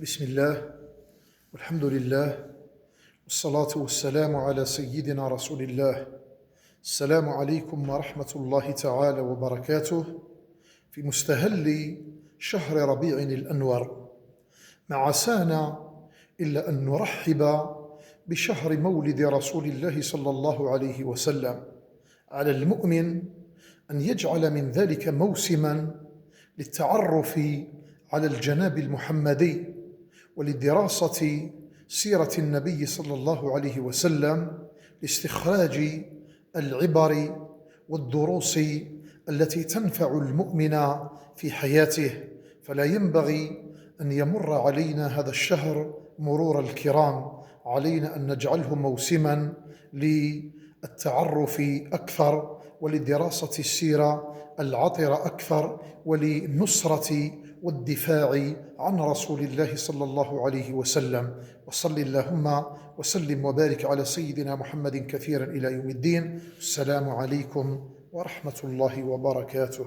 بسم الله والحمد لله والصلاة والسلام على سيدنا رسول الله. السلام عليكم ورحمة الله تعالى وبركاته في مستهل شهر ربيع الأنور. ما عسانا إلا أن نرحب بشهر مولد رسول الله صلى الله عليه وسلم. على المؤمن أن يجعل من ذلك موسما للتعرف على الجناب المحمدي ولدراسة سيرة النبي صلى الله عليه وسلم، لاستخراج العبر والدروس التي تنفع المؤمن في حياته. فلا ينبغي أن يمر علينا هذا الشهر مرور الكرام، علينا أن نجعله موسما للتعرف أكثر ولدراسة السيرة العطرة أكثر وللنصرة والدفاع عن رسول الله صلى الله عليه وسلم. وصل اللهم وسلم وبارك على سيدنا محمد كثيرا إلى يوم الدين. السلام عليكم ورحمة الله وبركاته.